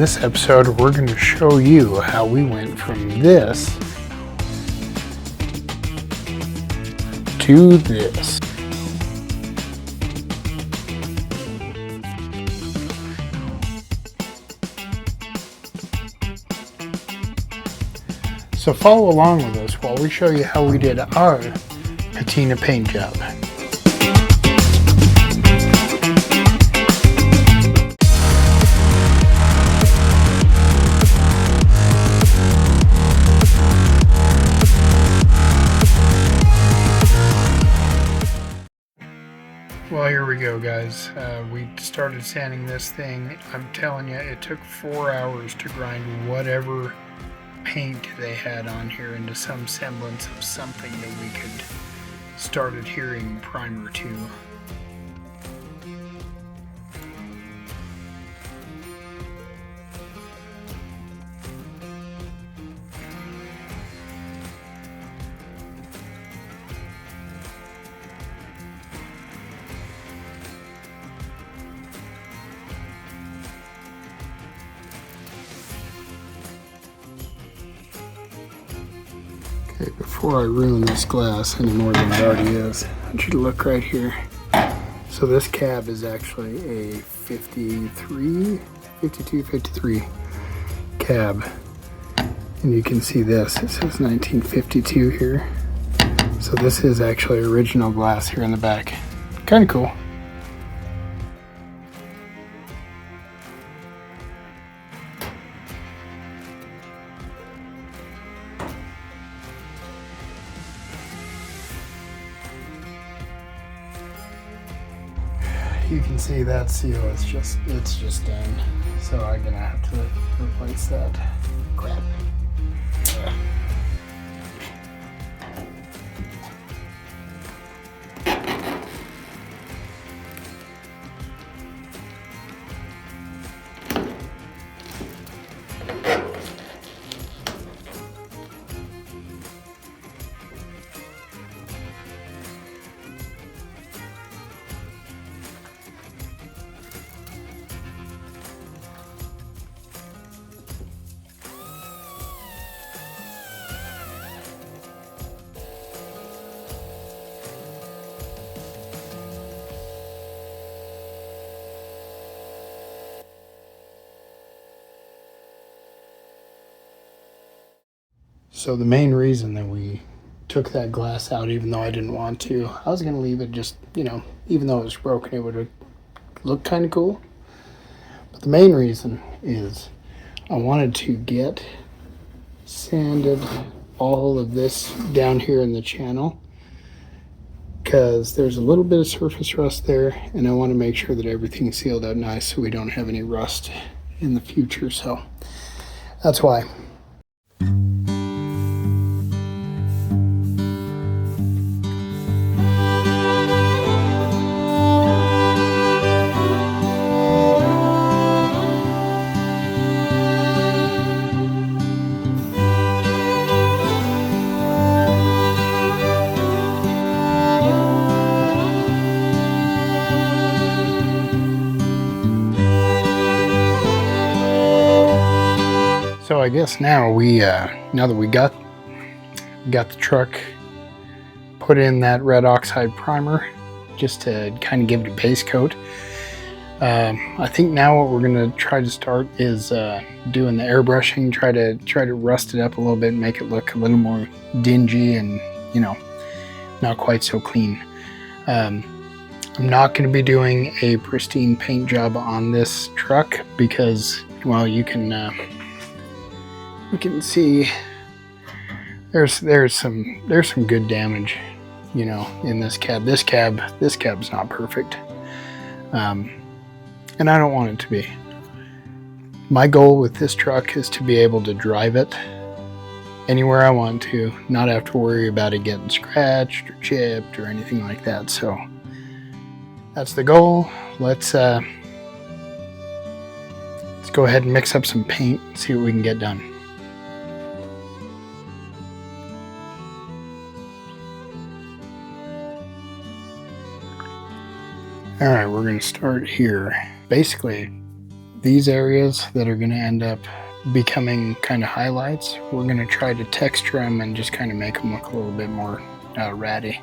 this episode, we're going to show you how we went from this to this. So follow along with us while we show you how we did our patina paint job. Well, here we go, guys. We started sanding this thing. I'm telling you, it took 4 hours to grind whatever paint they had on here into some semblance of something that we could start adhering primer to. Okay, before I ruin this glass any more than it already is, I want you to look right here. So this cab is actually a 52, 53 cab. And you can see this, it says 1952 here. So this is actually original glass here in the back. Kind of cool. You can see that seal is just done. So I'm gonna have to replace that crap. So the main reason that we took that glass out, even though I didn't want to, I was going to leave it just, even though it was broken, it would have looked kind of cool. But the main reason is I wanted to get sanded all of this down here in the channel because there's a little bit of surface rust there, and I want to make sure that everything's sealed out nice so we don't have any rust in the future. So that's why. So I guess now now that we got the truck put in that red oxide primer just to kind of give it a base coat, I think now what we're gonna try to start is doing the airbrushing, try to rust it up a little bit and make it look a little more dingy and not quite so clean. I'm not going to be doing a pristine paint job on this truck because, well, you can see there's some good damage, in this cab. This cab's not perfect, and I don't want it to be. My goal with this truck is to be able to drive it anywhere I want to, not have to worry about it getting scratched or chipped or anything like that. So that's the goal. Let's go ahead and mix up some paint and see what we can get done. All right, we're going to start here. Basically, these areas that are going to end up becoming kind of highlights, we're going to try to texture them and just kind of make them look a little bit more ratty.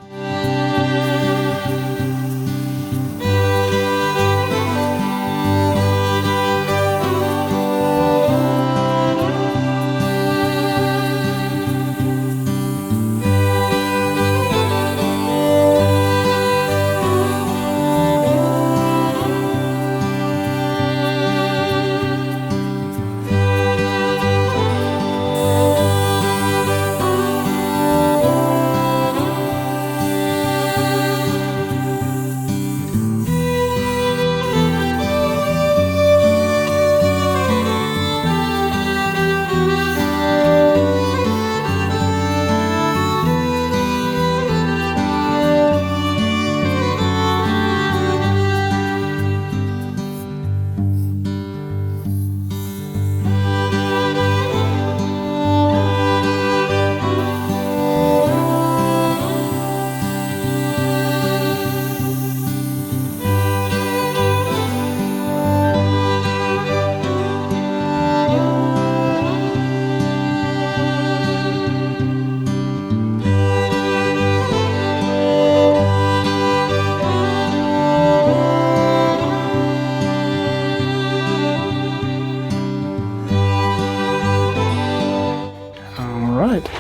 Alright.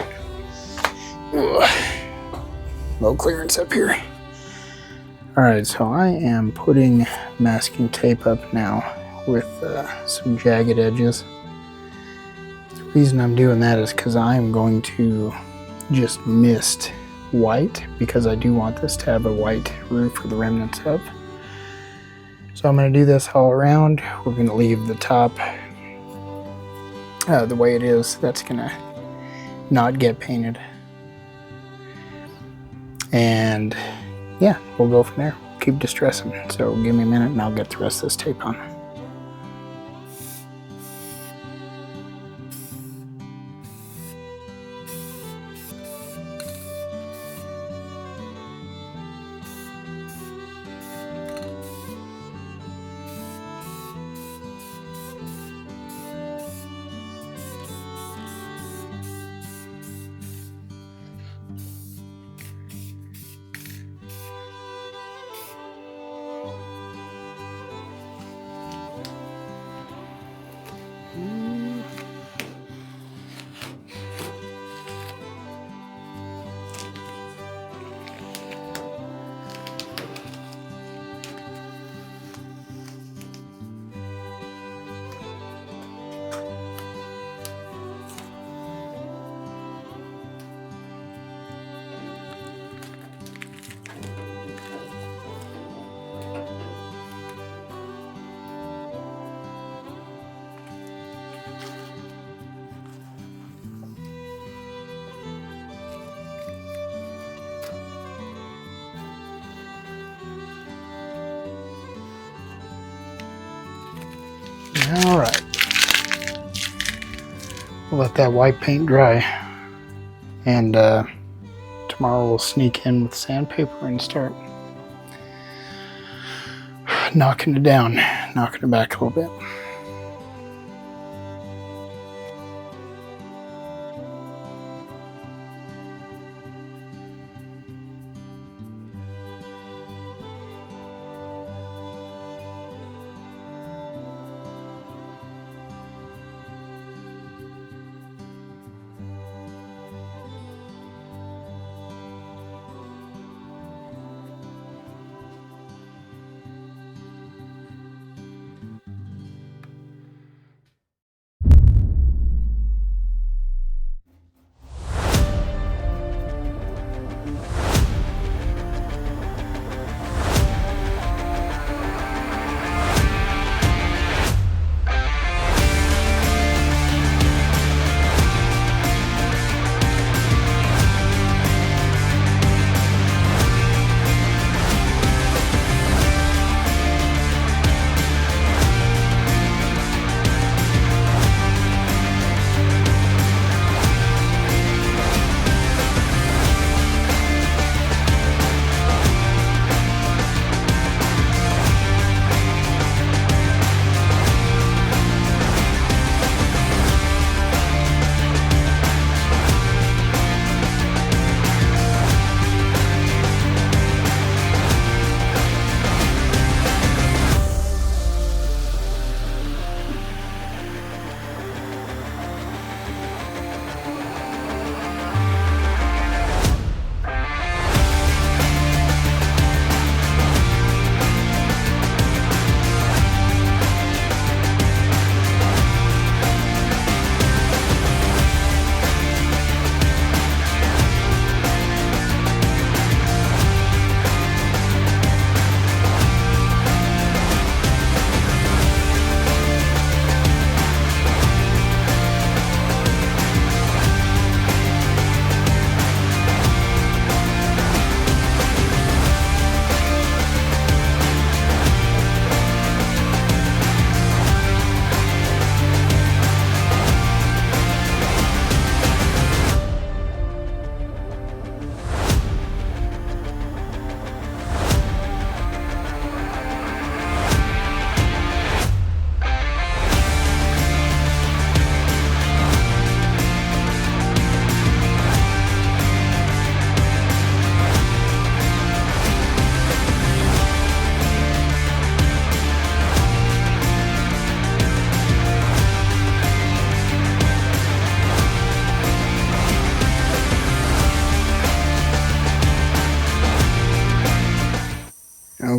Low clearance up here. Alright, so I am putting masking tape up now with some jagged edges. The reason I'm doing that is because I'm going to just mist white, because I do want this to have a white roof for the remnants of. So I'm going to do this all around. We're going to leave the top the way it is. That's going to not get painted. And yeah, we'll go from there. Keep distressing. So give me a minute and I'll get the rest of this tape on. All right, we'll let that white paint dry, and tomorrow we'll sneak in with sandpaper and start knocking it down, knocking it back a little bit.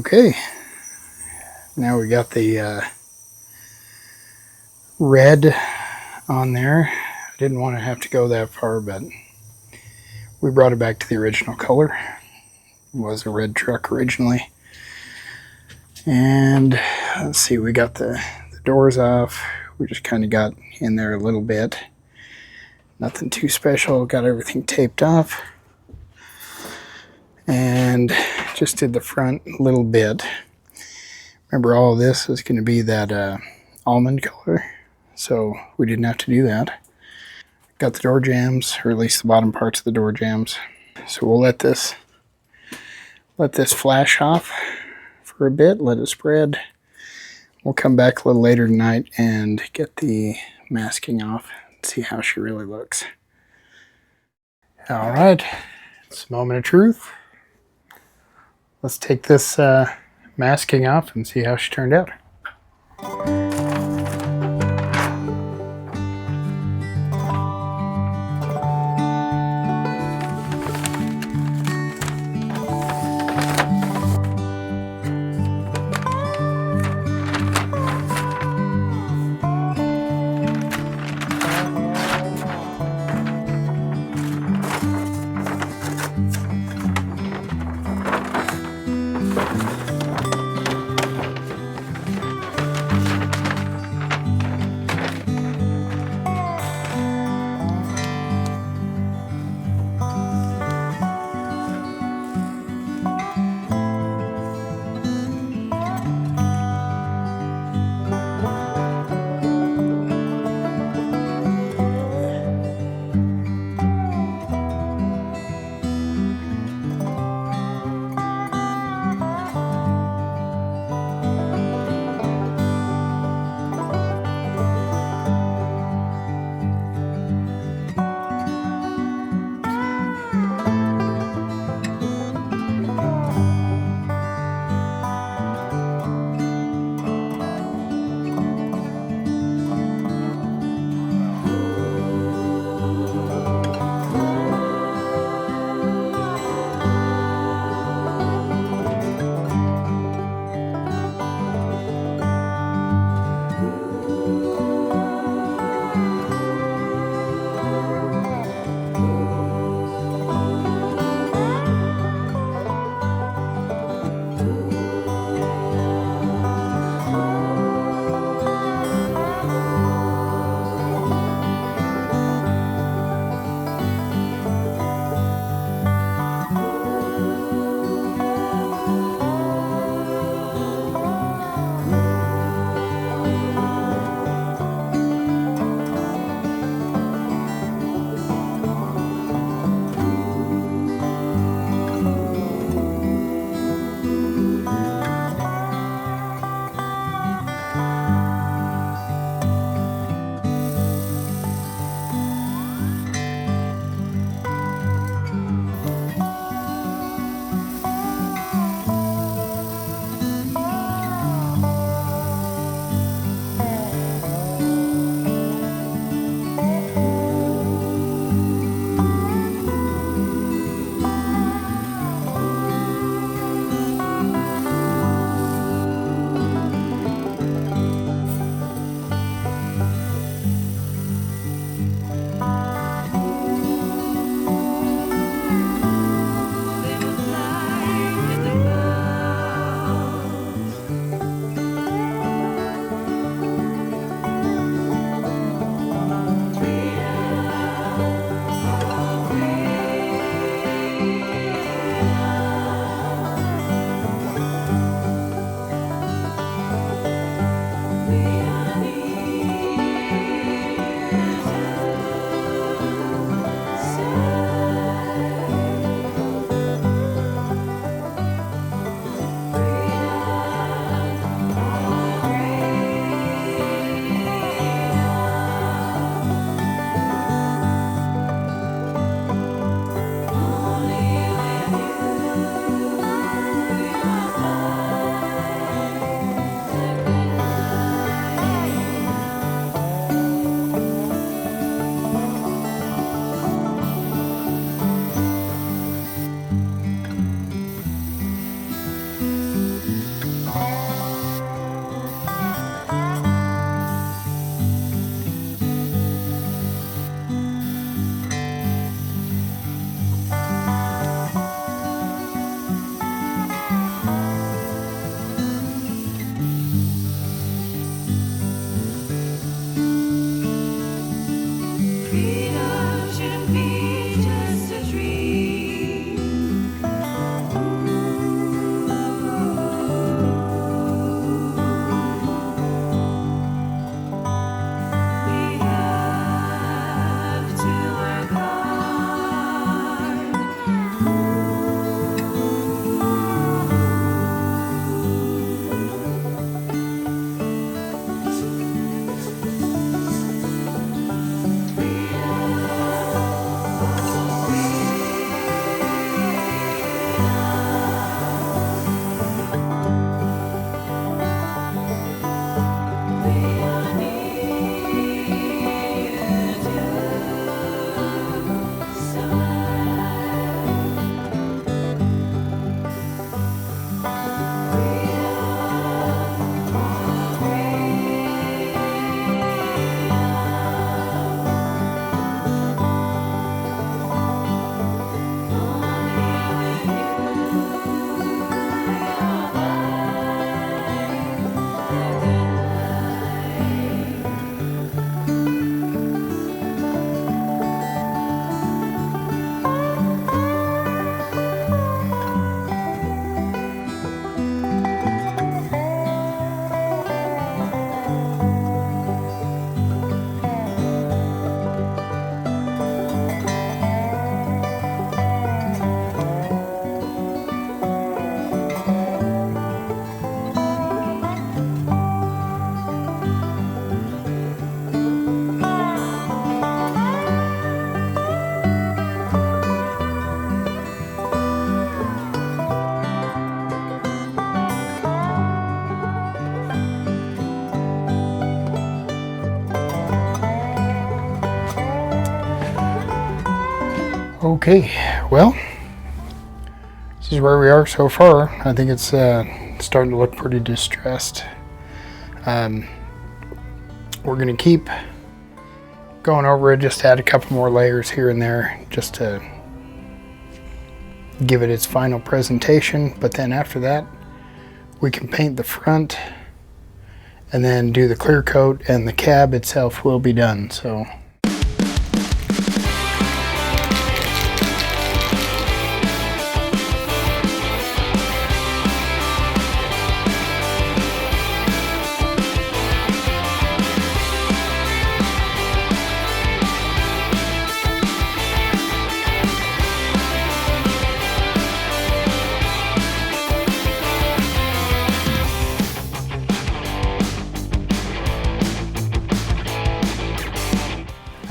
Okay, now we got the red on there. I didn't want to have to go that far, but we brought it back to the original color. It was a red truck originally. And let's see, we got the doors off. We just kind of got in there a little bit. Nothing too special. Got everything taped off. And just did the front a little bit. Remember, all of this is going to be that almond color, so we didn't have to do that. Got the door jambs, or at least the bottom parts of the door jambs. So we'll let this flash off for a bit, let it spread. We'll come back a little later tonight and get the masking off and see how she really looks. All right, it's a moment of truth. Let's take this masking off and see how she turned out. Okay, well, this is where we are so far. I think it's starting to look pretty distressed. We're going to keep going over it, just add a couple more layers here and there just to give it its final presentation. But then after that, we can paint the front and then do the clear coat, and the cab itself will be done. So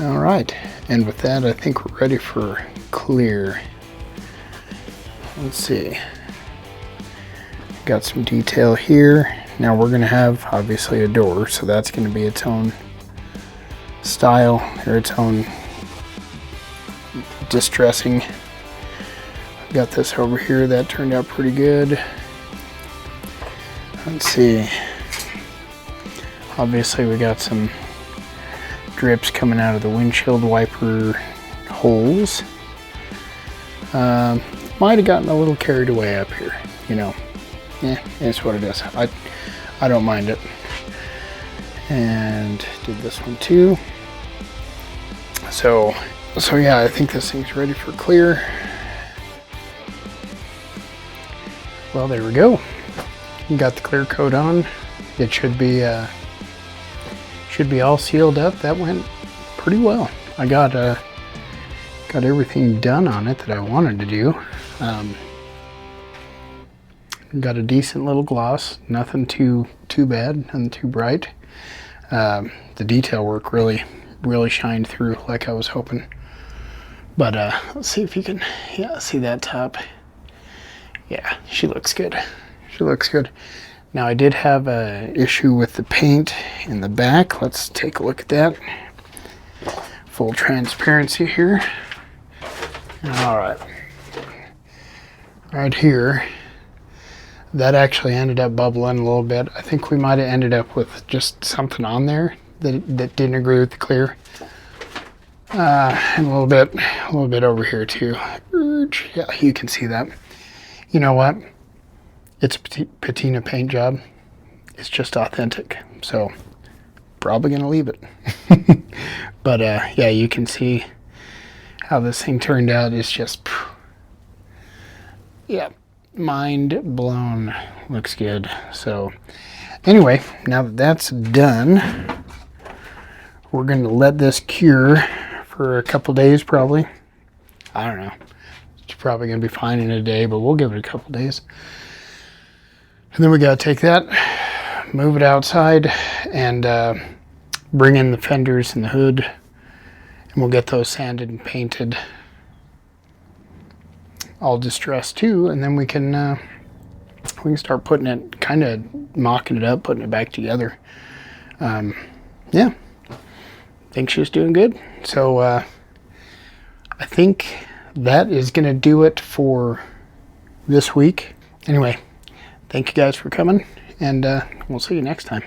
all right, and with that, I think we're ready for clear. Let's see. Got some detail here. Now we're going to have obviously a door, so that's going to be its own style or its own distressing. Got this over here that turned out pretty good. Let's see. Obviously, we got some drips coming out of the windshield wiper holes. Might have gotten a little carried away up here, you know. Yeah, it's what it is. I don't mind it. And did this one too. So yeah, I think this thing's ready for clear. Well, there we go. You got the clear coat on. It should be all sealed up. That went pretty well. I got everything done on it that I wanted to do. Got a decent little gloss, nothing too bad, nothing too bright. The detail work really shined through like I was hoping. But let's see if you can, yeah, see that top. Yeah, she looks good. She looks good. Now I did have an issue with the paint in the back. Let's take a look at that. Full transparency here. All right. Right here, that actually ended up bubbling a little bit. I think we might have ended up with just something on there that didn't agree with the clear. And a little bit over here too. Yeah, you can see that. You know what? It's a patina paint job. It's just authentic. So probably gonna leave it. But yeah, you can see how this thing turned out. It's just, yeah, mind blown. Looks good. So anyway, now that that's done, we're gonna let this cure for a couple days probably. I don't know. It's probably gonna be fine in a day, but we'll give it a couple days. And then we gotta take that, move it outside, and bring in the fenders and the hood, and we'll get those sanded and painted, all distressed too, and then we can start putting it, kind of mocking it up, putting it back together. Yeah, I think she's doing good. So I think that is gonna do it for this week. Anyway, thank you guys for coming, and we'll see you next time.